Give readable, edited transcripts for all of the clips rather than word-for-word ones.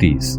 30।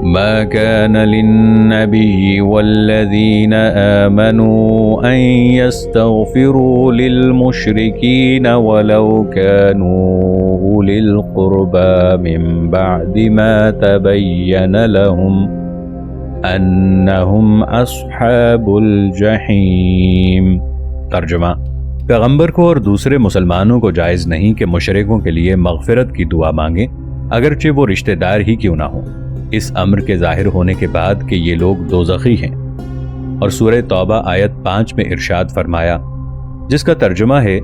ما كان للنبي والذين آمنوا أن يستغفروا للمشركين ولو كانوا أولي القربى من بعد ما تبين لهم أنهم أصحاب الجحيم۔ ترجمہ: پیغمبر کو اور دوسرے مسلمانوں کو جائز نہیں کہ مشرکوں کے لیے مغفرت کی دعا مانگیں، اگرچہ وہ رشتہ دار ہی کیوں نہ ہوں، اس امر کے ظاہر ہونے کے بعد کہ یہ لوگ دوزخی ہیں۔ اور سورہ توبہ آیت 5 میں ارشاد فرمایا، جس کا ترجمہ ہے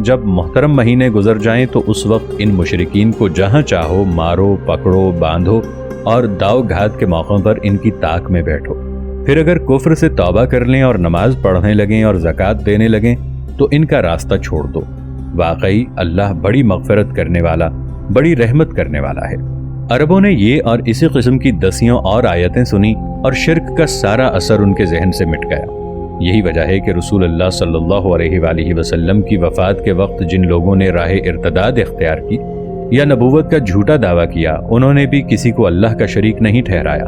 جب محترم مہینے گزر جائیں تو اس وقت ان مشرکین کو جہاں چاہو مارو، پکڑو، باندھو اور داؤ گھات کے موقعوں پر ان کی طاق میں بیٹھو۔ پھر اگر کفر سے توبہ کر لیں اور نماز پڑھنے لگیں اور زکوٰۃ دینے لگیں تو ان کا راستہ چھوڑ دو، واقعی اللہ بڑی مغفرت کرنے والا، بڑی رحمت کرنے والا ہے۔ عربوں نے یہ اور اسی قسم کی دسیوں اور آیتیں سنی اور شرک کا سارا اثر ان کے ذہن سے مٹ گیا۔ یہی وجہ ہے کہ رسول اللہ صلی اللہ علیہ وآلہ وسلم کی وفات کے وقت جن لوگوں نے راہ ارتداد اختیار کی یا نبوت کا جھوٹا دعویٰ کیا، انہوں نے بھی کسی کو اللہ کا شریک نہیں ٹھہرایا،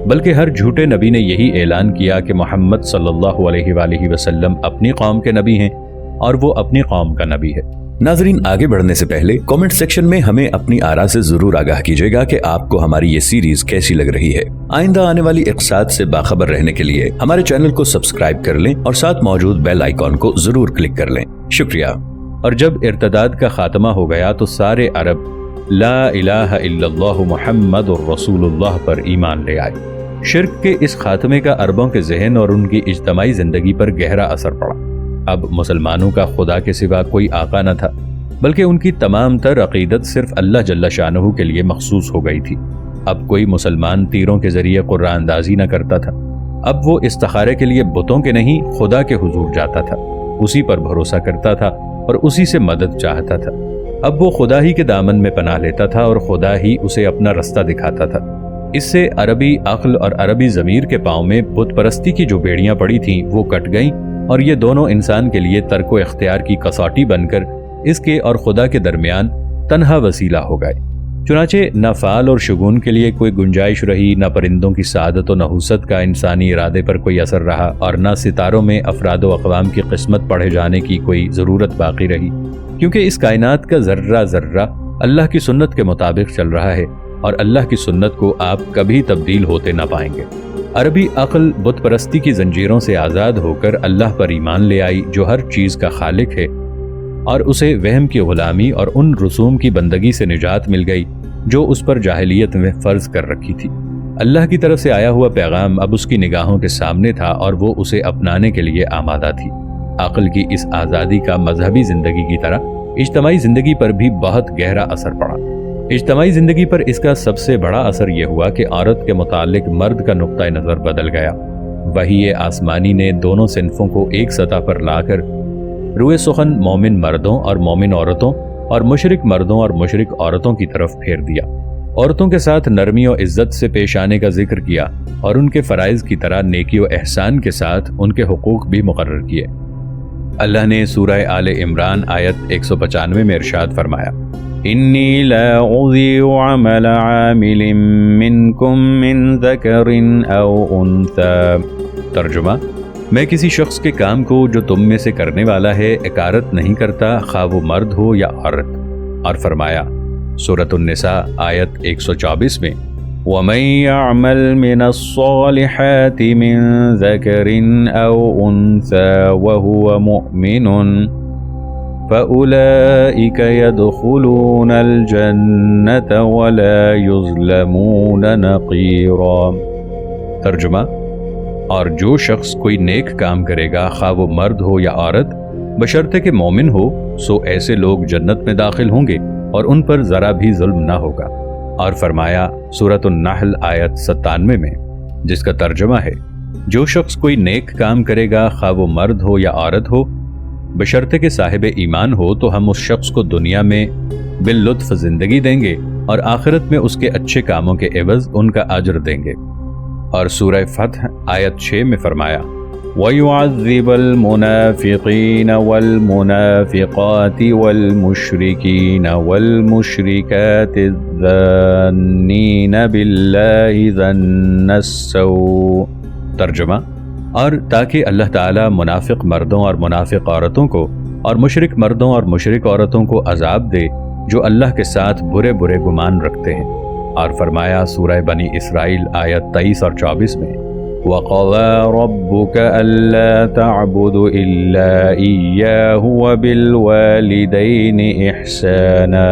بلکہ ہر جھوٹے نبی نے یہی اعلان کیا کہ محمد صلی اللہ علیہ وآلہ وسلم اپنی قوم کے نبی ہیں اور وہ اپنی قوم کا نبی ہے۔ ناظرین، آگے بڑھنے سے پہلے کامنٹ سیکشن میں ہمیں اپنی آراء سے ضرور آگاہ کیجیے گا کہ آپ کو ہماری یہ سیریز کیسی لگ رہی ہے۔ آئندہ آنے والی اقساط سے باخبر رہنے کے لیے ہمارے چینل کو سبسکرائب کر لیں اور ساتھ موجود بیل آئیکن کو ضرور کلک کر لیں۔ شکریہ۔ اور جب ارتداد کا خاتمہ ہو گیا تو سارے عرب لا الہ الا اللہ محمد الرسول اللہ پر ایمان لے آئے۔ شرک کے اس خاتمے کا عربوں کے ذہن اور ان کی اجتماعی زندگی پر گہرا اثر پڑا۔ اب مسلمانوں کا خدا کے سوا کوئی آقا نہ تھا، بلکہ ان کی تمام تر عقیدت صرف اللہ جل شانہ کے لیے مخصوص ہو گئی تھی۔ اب کوئی مسلمان تیروں کے ذریعے قرآن اندازی نہ کرتا تھا، اب وہ استخارے کے لیے بتوں کے نہیں خدا کے حضور جاتا تھا، اسی پر بھروسہ کرتا تھا اور اسی سے مدد چاہتا تھا۔ اب وہ خدا ہی کے دامن میں پناہ لیتا تھا اور خدا ہی اسے اپنا رستہ دکھاتا تھا۔ اس سے عربی عقل اور عربی ضمیر کے پاؤں میں بت پرستی کی جو بیڑیاں پڑی تھیں وہ کٹ گئیں، اور یہ دونوں انسان کے لیے ترک و اختیار کی کسوٹی بن کر اس کے اور خدا کے درمیان تنہا وسیلہ ہو گئے۔ چنانچہ نہ فعل اور شگون کے لیے کوئی گنجائش رہی، نہ پرندوں کی سعادت و نحوست کا انسانی ارادے پر کوئی اثر رہا، اور نہ ستاروں میں افراد و اقوام کی قسمت پڑھے جانے کی کوئی ضرورت باقی رہی، کیونکہ اس کائنات کا ذرہ ذرہ اللہ کی سنت کے مطابق چل رہا ہے، اور اللہ کی سنت کو آپ کبھی تبدیل ہوتے نہ پائیں گے۔ عربی عقل بت پرستی کی زنجیروں سے آزاد ہو کر اللہ پر ایمان لے آئی جو ہر چیز کا خالق ہے، اور اسے وہم کی غلامی اور ان رسوم کی بندگی سے نجات مل گئی جو اس پر جاہلیت میں فرض کر رکھی تھی۔ اللہ کی طرف سے آیا ہوا پیغام اب اس کی نگاہوں کے سامنے تھا اور وہ اسے اپنانے کے لیے آمادہ تھی۔ عقل کی اس آزادی کا مذہبی زندگی کی طرح اجتماعی زندگی پر بھی بہت گہرا اثر پڑا۔ اجتماعی زندگی پر اس کا سب سے بڑا اثر یہ ہوا کہ عورت کے متعلق مرد کا نقطہ نظر بدل گیا۔ وحی آسمانی نے دونوں صنفوں کو ایک سطح پر لا کر روئے سخن مومن مردوں اور مومن عورتوں اور مشرک مردوں اور مشرک عورتوں کی طرف پھیر دیا۔ عورتوں کے ساتھ نرمی و عزت سے پیش آنے کا ذکر کیا اور ان کے فرائض کی طرح نیکی و احسان کے ساتھ ان کے حقوق بھی مقرر کیے۔ اللہ نے سورہ آل عمران آیت 195 میں ارشاد فرمایا، انی لا اضیع عمل عامل منکم من ذکر او انثی۔ ترجمہ: میں کسی شخص کے کام کو جو تم میں سے کرنے والا ہے اکارت نہیں کرتا، خواہ وہ مرد ہو یا عورت۔ اور فرمایا سورۃ النساء آیت 124 میں، وَمَن يَعْمَلْ مِنَ الصَّالِحَاتِ مِن ذَكَرٍ أَوْ أُنثَىٰ وَهُوَ مُؤْمِنٌ فَأُولَٰئِكَ يَدْخُلُونَ الْجَنَّةَ وَلَا يُظْلَمُونَ نَقِيرًا۔ ترجمہ: اور جو شخص کوئی نیک کام کرے گا، خواہ وہ مرد ہو یا عورت، بشرطے کہ مومن ہو، سو ایسے لوگ جنت میں داخل ہوں گے اور ان پر ذرا بھی ظلم نہ ہوگا۔ اور فرمایا سورۃ النحل آیت 97 میں، جس کا ترجمہ ہے، جو شخص کوئی نیک کام کرے گا، خواہ وہ مرد ہو یا عورت ہو، بشرطے کہ صاحب ایمان ہو، تو ہم اس شخص کو دنیا میں باللطف زندگی دیں گے اور آخرت میں اس کے اچھے کاموں کے عوض ان کا اجر دیں گے۔ اور سورہ فتح آیت 6 میں فرمایا، وَيُعَذِّبَ الْمُنَافِقِينَ وَالْمُنَافِقَاتِ وَالْمُشْرِكِينَ وَالْمُشْرِكَاتِ الظَّانِّينَ بِاللَّهِ ظَنَّ السَّوْءِ۔ ترجمہ: اور تاکہ اللہ تعالیٰ منافق مردوں اور منافق عورتوں کو اور مشرک مردوں اور مشرک عورتوں کو عذاب دے جو اللہ کے ساتھ برے برے گمان رکھتے ہیں۔ اور فرمایا سورہ بنی اسرائیل آیت 23 اور 24 میں، وَقَضَى رَبُّكَ أَلَّا تَعْبُدُوا إِلَّا إِيَّاهُ وَبِالْوَالِدَيْنِ إِحْسَانًا۔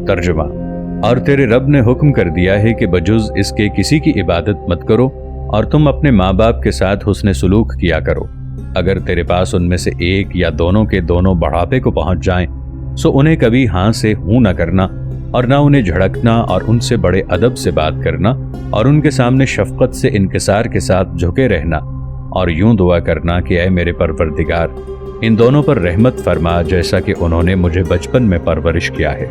ترجمہ: اور تیرے رب نے حکم کر دیا ہے کہ بجز اس کے کسی کی عبادت مت کرو اور تم اپنے ماں باپ کے ساتھ حسن سلوک کیا کرو۔ اگر تیرے پاس ان میں سے ایک یا دونوں کے دونوں بڑھاپے کو پہنچ جائیں سو انہیں کبھی ہاں سے ہوں نہ کرنا اور نہ انہیں جھڑکنا اور ان سے بڑے ادب سے بات کرنا اور ان کے سامنے شفقت سے انکسار کے ساتھ جھکے رہنا اور یوں دعا کرنا کہ اے میرے پروردگار ان دونوں پر رحمت فرما جیسا کہ انہوں نے مجھے بچپن میں پرورش کیا ہے۔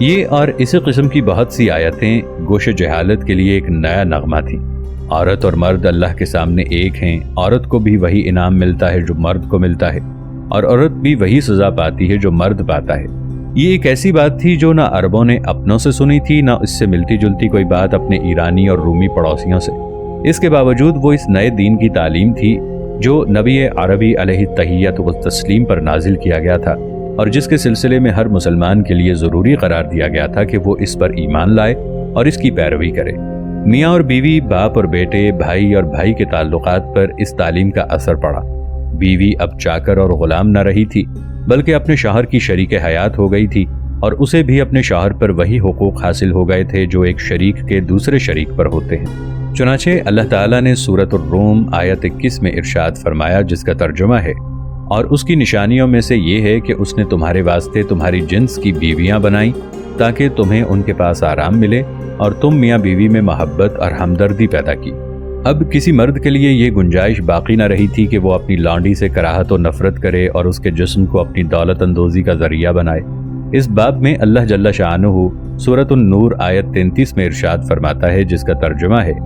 یہ اور اسی قسم کی بہت سی آیتیں گوش جہالت کے لیے ایک نیا نغمہ تھیں۔ عورت اور مرد اللہ کے سامنے ایک ہیں، عورت کو بھی وہی انعام ملتا ہے جو مرد کو ملتا ہے اور عورت بھی وہی سزا پاتی ہے جو مرد پاتا ہے۔ یہ ایک ایسی بات تھی جو نہ عربوں نے اپنوں سے سنی تھی نہ اس سے ملتی جلتی کوئی بات اپنے ایرانی اور رومی پڑوسیوں سے۔ اس کے باوجود وہ اس نئے دین کی تعلیم تھی جو نبی عربی علیہ التحیۃ والتسلیم پر نازل کیا گیا تھا اور جس کے سلسلے میں ہر مسلمان کے لیے ضروری قرار دیا گیا تھا کہ وہ اس پر ایمان لائے اور اس کی پیروی کرے۔ میاں اور بیوی، باپ اور بیٹے، بھائی اور بھائی کے تعلقات پر اس تعلیم کا اثر پڑا۔ بیوی اب چاکر اور غلام نہ رہی تھی بلکہ اپنے شوہر کی شریک حیات ہو گئی تھی اور اسے بھی اپنے شوہر پر وہی حقوق حاصل ہو گئے تھے جو ایک شریک کے دوسرے شریک پر ہوتے ہیں۔ چنانچہ اللہ تعالیٰ نے سورۃ الروم آیت 21 میں ارشاد فرمایا جس کا ترجمہ ہے، اور اس کی نشانیوں میں سے یہ ہے کہ اس نے تمہارے واسطے تمہاری جنس کی بیویاں بنائیں تاکہ تمہیں ان کے پاس آرام ملے اور تم میاں بیوی میں محبت اور ہمدردی پیدا کی۔ اب کسی مرد کے لیے یہ گنجائش باقی نہ رہی تھی کہ وہ اپنی لانڈی سے کراہت و نفرت کرے اور اس کے جسم کو اپنی دولت اندوزی کا ذریعہ بنائے۔ اس باب میں اللہ جل شانہ سورۃ النور آیت 33 میں ارشاد فرماتا ہے جس کا ترجمہ ہے،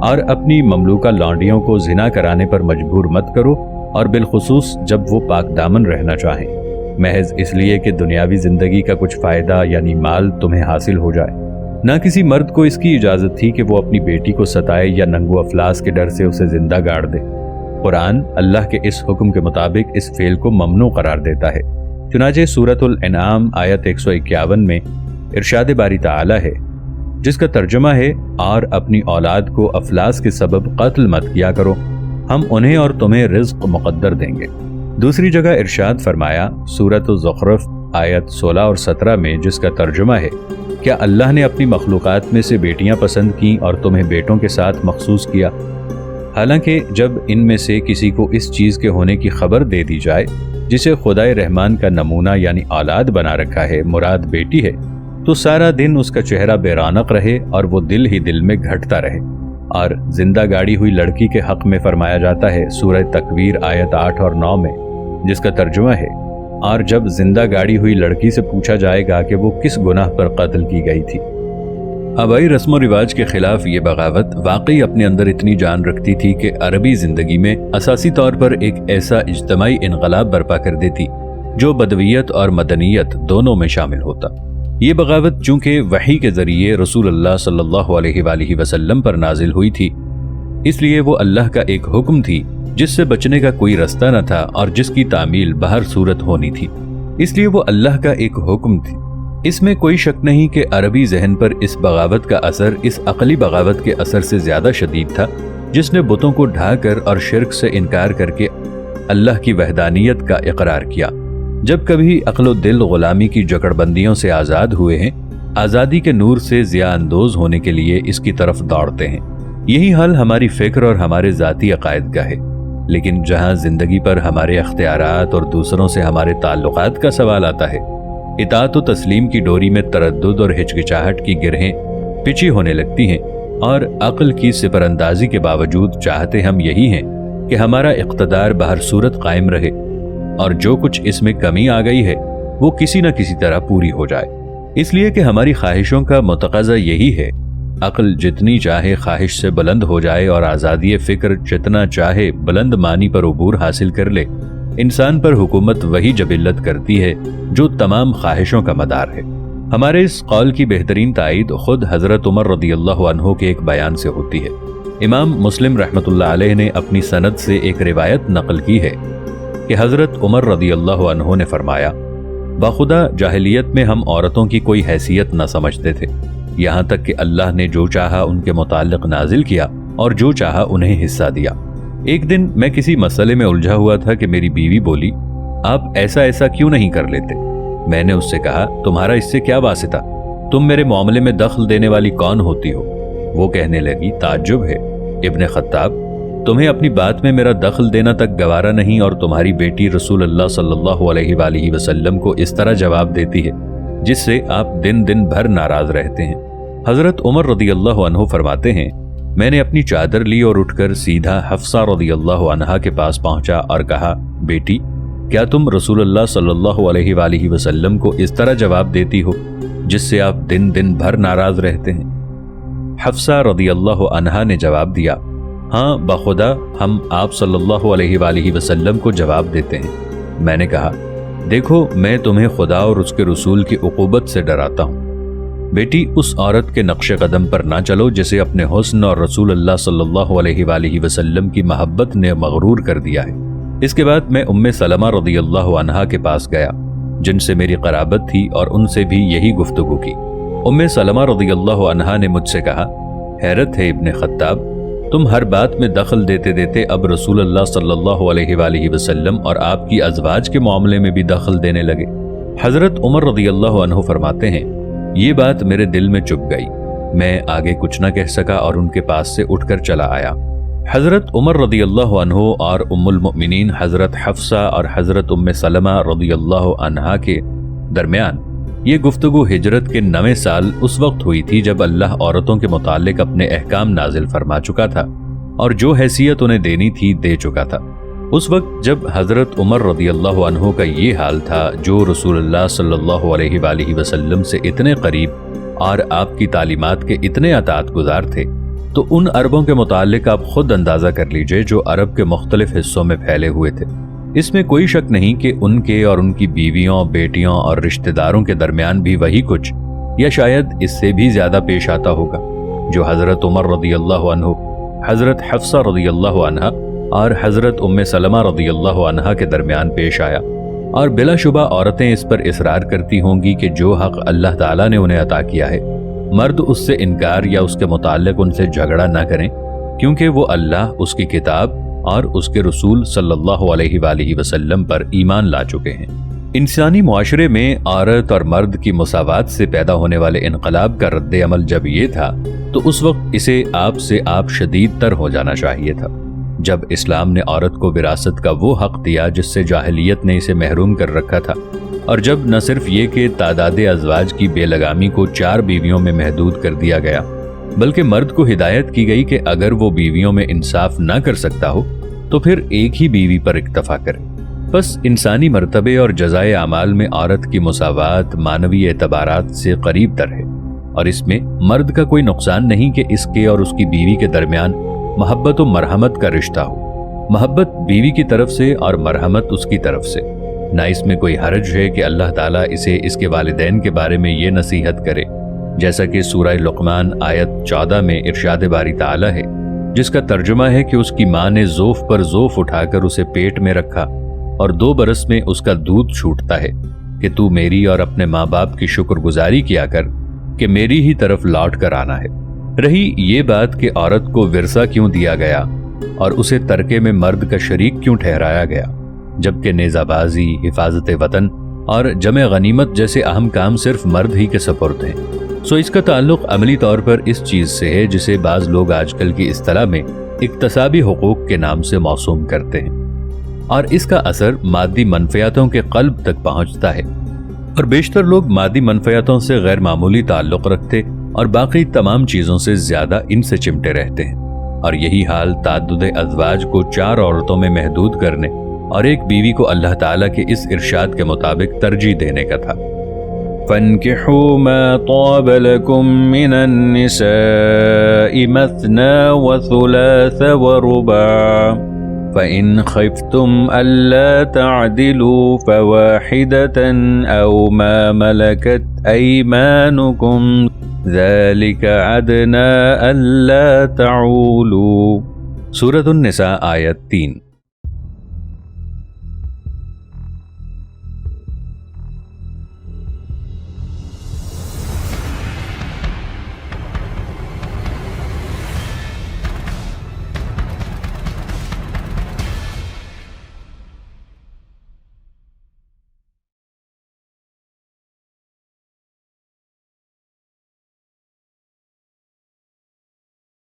اور اپنی مملوکہ لانڈیوں کو زنا کرانے پر مجبور مت کرو اور بالخصوص جب وہ پاک دامن رہنا چاہیں، محض اس لیے کہ دنیاوی زندگی کا کچھ فائدہ یعنی مال تمہیں حاصل ہو جائے۔ نہ کسی مرد کو اس کی اجازت تھی کہ وہ اپنی بیٹی کو ستائے یا ننگو افلاس کے ڈر سے اسے زندہ گاڑ دے۔ قرآن اللہ کے اس حکم کے مطابق اس فعل کو ممنوع قرار دیتا ہے۔ چنانچہ سورۃ الانعام آیت 151 میں ارشاد باری تعالی ہے جس کا ترجمہ ہے، اور اپنی اولاد کو افلاس کے سبب قتل مت کیا کرو، ہم انہیں اور تمہیں رزق مقدر دیں گے۔ دوسری جگہ ارشاد فرمایا سورۃ الزخرف آیت 16 اور 17 میں جس کا ترجمہ ہے، کیا اللہ نے اپنی مخلوقات میں سے بیٹیاں پسند کیں اور تمہیں بیٹوں کے ساتھ مخصوص کیا؟ حالانکہ جب ان میں سے کسی کو اس چیز کے ہونے کی خبر دے دی جائے جسے خدائے رحمان کا نمونہ یعنی اولاد بنا رکھا ہے، مراد بیٹی ہے، تو سارا دن اس کا چہرہ بے رونق رہے اور وہ دل ہی دل میں گھٹتا رہے۔ اور زندہ گاڑی ہوئی لڑکی کے حق میں فرمایا جاتا ہے سورہ تکویر آیت 8 اور 9 میں جس کا ترجمہ ہے، اور جب زندہ گاڑی ہوئی لڑکی سے پوچھا جائے گا کہ وہ کس گناہ پر قتل کی گئی تھی۔ آبائی رسم و رواج کے خلاف یہ بغاوت واقعی اپنے اندر اتنی جان رکھتی تھی کہ عربی زندگی میں اساسی طور پر ایک ایسا اجتماعی انقلاب برپا کر دیتی جو بدویت اور مدنیت دونوں میں شامل ہوتا۔ یہ بغاوت چونکہ وحی کے ذریعے رسول اللہ صلی اللہ علیہ وآلہ وسلم پر نازل ہوئی تھی، اس لیے وہ اللہ کا ایک حکم تھی جس سے بچنے کا کوئی رستہ نہ تھا اور جس کی تعمیل بہر صورت ہونی تھی، اس لیے وہ اللہ کا ایک حکم تھی۔ اس میں کوئی شک نہیں کہ عربی ذہن پر اس بغاوت کا اثر اس عقلی بغاوت کے اثر سے زیادہ شدید تھا جس نے بتوں کو ڈھا کر اور شرک سے انکار کر کے اللہ کی وحدانیت کا اقرار کیا۔ جب کبھی عقل و دل غلامی کی جکڑ بندیوں سے آزاد ہوئے ہیں، آزادی کے نور سے ضیاء اندوز ہونے کے لیے اس کی طرف دوڑتے ہیں۔ یہی حال ہماری فکر اور ہمارے ذاتی عقائد کا ہے، لیکن جہاں زندگی پر ہمارے اختیارات اور دوسروں سے ہمارے تعلقات کا سوال آتا ہے، اطاعت و تسلیم کی ڈوری میں تردد اور ہچکچاہٹ کی گرہیں پچھی ہونے لگتی ہیں، اور عقل کی سپر اندازی کے باوجود چاہتے ہم یہی ہیں کہ ہمارا اقتدار بہر صورت قائم رہے اور جو کچھ اس میں کمی آ گئی ہے وہ کسی نہ کسی طرح پوری ہو جائے۔ اس لیے کہ ہماری خواہشوں کا متقاضا یہی ہے عقل جتنی چاہے خواہش سے بلند ہو جائے اور آزادی فکر جتنا چاہے بلند معنی پر عبور حاصل کر لے، انسان پر حکومت وہی جبلت کرتی ہے جو تمام خواہشوں کا مدار ہے۔ ہمارے اس قول کی بہترین تائید خود حضرت عمر رضی اللہ عنہ کے ایک بیان سے ہوتی ہے۔ امام مسلم رحمۃ اللہ علیہ نے اپنی سند سے ایک روایت نقل کی ہے کہ حضرت عمر رضی اللہ عنہ نے فرمایا، بخدا جاہلیت میں ہم عورتوں کی کوئی حیثیت نہ سمجھتے تھے، یہاں تک کہ اللہ نے جو چاہا ان کے متعلق نازل کیا اور جو چاہا انہیں حصہ دیا۔ ایک دن میں کسی مسئلے میں الجھا ہوا تھا کہ میری بیوی بولی، آپ ایسا ایسا کیوں نہیں کر لیتے؟ میں نے اس سے کہا، تمہارا اس سے کیا واسطہ؟ تم میرے معاملے میں دخل دینے والی کون ہوتی ہو؟ وہ کہنے لگی، تعجب ہے ابن خطاب، تمہیں اپنی بات میں میرا دخل دینا تک گوارا نہیں اور تمہاری بیٹی رسول اللہ صلی اللہ علیہ وآلہ وسلم کو اس طرح جواب دیتی ہے جس سے آپ دن دن بھر ناراض رہتے ہیں۔ حضرت عمر رضی اللہ عنہ فرماتے ہیں، میں نے اپنی چادر لی اور اٹھ کر سیدھا حفصہ رضی اللہ عنہا کے پاس پہنچا اور کہا، بیٹی کیا تم رسول اللہ صلی اللہ علیہ وآلہ وسلم کو اس طرح جواب دیتی ہو جس سے آپ دن دن بھر ناراض رہتے ہیں؟ حفصہ رضی اللہ عنہا نے جواب دیا، ہاں بخدا ہم آپ صلی اللہ علیہ وآلہ وسلم کو جواب دیتے ہیں۔ میں نے کہا، دیکھو میں تمہیں خدا اور اس کے رسول کی عقوبت سے ڈراتا ہوں، بیٹی اس عورت کے نقش قدم پر نہ چلو جسے اپنے حسن اور رسول اللہ صلی اللہ علیہ وآلہ وسلم کی محبت نے مغرور کر دیا ہے۔ اس کے بعد میں ام سلمہ رضی اللہ عنہا کے پاس گیا جن سے میری قرابت تھی اور ان سے بھی یہی گفتگو کی۔ ام سلمہ رضی اللہ عنہا نے مجھ سے کہا، حیرت ہے ابن خطاب، تم ہر بات میں دخل دیتے دیتے اب رسول اللہ صلی اللہ علیہ وآلہ وسلم اور آپ کی ازواج کے معاملے میں بھی دخل دینے لگے۔ حضرت عمر رضی اللہ عنہ فرماتے ہیں، یہ بات میرے دل میں چپ گئی، میں آگے کچھ نہ کہہ سکا اور ان کے پاس سے اٹھ کر چلا آیا۔ حضرت عمر رضی اللہ عنہ اور ام المؤمنین حضرت حفصہ اور حضرت ام سلمہ رضی اللہ عنہا کے درمیان یہ گفتگو ہجرت کے 9ویں سال اس وقت ہوئی تھی جب اللہ عورتوں کے متعلق اپنے احکام نازل فرما چکا تھا اور جو حیثیت انہیں دینی تھی دے چکا تھا۔ اس وقت جب حضرت عمر رضی اللہ عنہ کا یہ حال تھا، جو رسول اللہ صلی اللہ علیہ وآلہ وسلم سے اتنے قریب اور آپ کی تعلیمات کے اتنے اطاعت گزار تھے، تو ان عربوں کے متعلق آپ خود اندازہ کر لیجئے جو عرب کے مختلف حصوں میں پھیلے ہوئے تھے۔ اس میں کوئی شک نہیں کہ ان کے اور ان کی بیویوں، بیٹیوں اور رشتہ داروں کے درمیان بھی وہی کچھ یا شاید اس سے بھی زیادہ پیش آتا ہوگا جو حضرت عمر رضی اللہ عنہ، حضرت حفصہ رضی اللہ عنہا اور حضرت ام سلمہ رضی اللہ عنہا کے درمیان پیش آیا، اور بلا شبہ عورتیں اس پر اصرار کرتی ہوں گی کہ جو حق اللہ تعالیٰ نے انہیں عطا کیا ہے مرد اس سے انکار یا اس کے متعلق ان سے جھگڑا نہ کریں، کیونکہ وہ اللہ، اس کی کتاب اور اس کے رسول صلی اللہ علیہ وآلہ وسلم پر ایمان لا چکے ہیں۔ انسانی معاشرے میں عورت اور مرد کی مساوات سے پیدا ہونے والے انقلاب کا رد عمل جب یہ تھا تو اس وقت اسے آپ سے آپ شدید تر ہو جانا چاہیے تھا، جب اسلام نے عورت کو وراثت کا وہ حق دیا جس سے جاہلیت نے اسے محروم کر رکھا تھا، اور جب نہ صرف یہ کہ تعداد ازواج کی بے لگامی کو 4 بیویوں میں محدود کر دیا گیا، بلکہ مرد کو ہدایت کی گئی کہ اگر وہ بیویوں میں انصاف نہ کر سکتا ہو تو پھر ایک ہی بیوی پر اکتفا کرے۔ بس انسانی مرتبے اور جزائے اعمال میں عورت کی مساوات معنوی اعتبارات سے قریب تر ہے، اور اس میں مرد کا کوئی نقصان نہیں کہ اس کے اور اس کی بیوی کے درمیان محبت و مرحمت کا رشتہ ہو، محبت بیوی کی طرف سے اور مرحمت اس کی طرف سے۔ نہ اس میں کوئی حرج ہے کہ اللہ تعالیٰ اسے اس کے والدین کے بارے میں یہ نصیحت کرے، جیسا کہ سورہ لقمان آیت 14 میں ارشاد باری تعالیٰ ہے، جس کا ترجمہ ہے کہ اس کی ماں نے زوف پر زوف اٹھا کر اسے پیٹ میں رکھا اور 2 برس میں اس کا دودھ چھوٹتا ہے کہ تو میری اور اپنے ماں باپ کی شکر گزاری کیا کر کہ میری ہی طرف لوٹ کر آنا ہے۔ رہی یہ بات کہ عورت کو ورثہ کیوں دیا گیا اور اسے ترکے میں مرد کا شریک کیوں ٹھہرایا گیا، جبکہ نیزہ بازی، حفاظت وطن اور جمع غنیمت جیسے اہم کام صرف مرد ہی کے سپرد ہیں، سو اس کا تعلق عملی طور پر اس چیز سے ہے جسے بعض لوگ آج کل کی اصطلاح میں اکتسابی حقوق کے نام سے موسوم کرتے ہیں، اور اس کا اثر مادی منفعتوں کے قلب تک پہنچتا ہے، اور بیشتر لوگ مادی منفعتوں سے غیر معمولی تعلق رکھتے اور باقی تمام چیزوں سے زیادہ ان سے چمٹے رہتے ہیں، اور یہی حال تعدد ازواج کو 4 عورتوں میں محدود کرنے اور ایک بیوی کو اللہ تعالیٰ کے اس ارشاد کے مطابق ترجیح دینے کا تھا۔ فانكحوا ما طاب لكم من النساء مثنى وثلاث ورباع فإن خفتم ألا تعدلوا فواحدة أو ما ملكت أيمانكم ذلك أدنى ألا تعولوا۔ سورة النساء آیت 3۔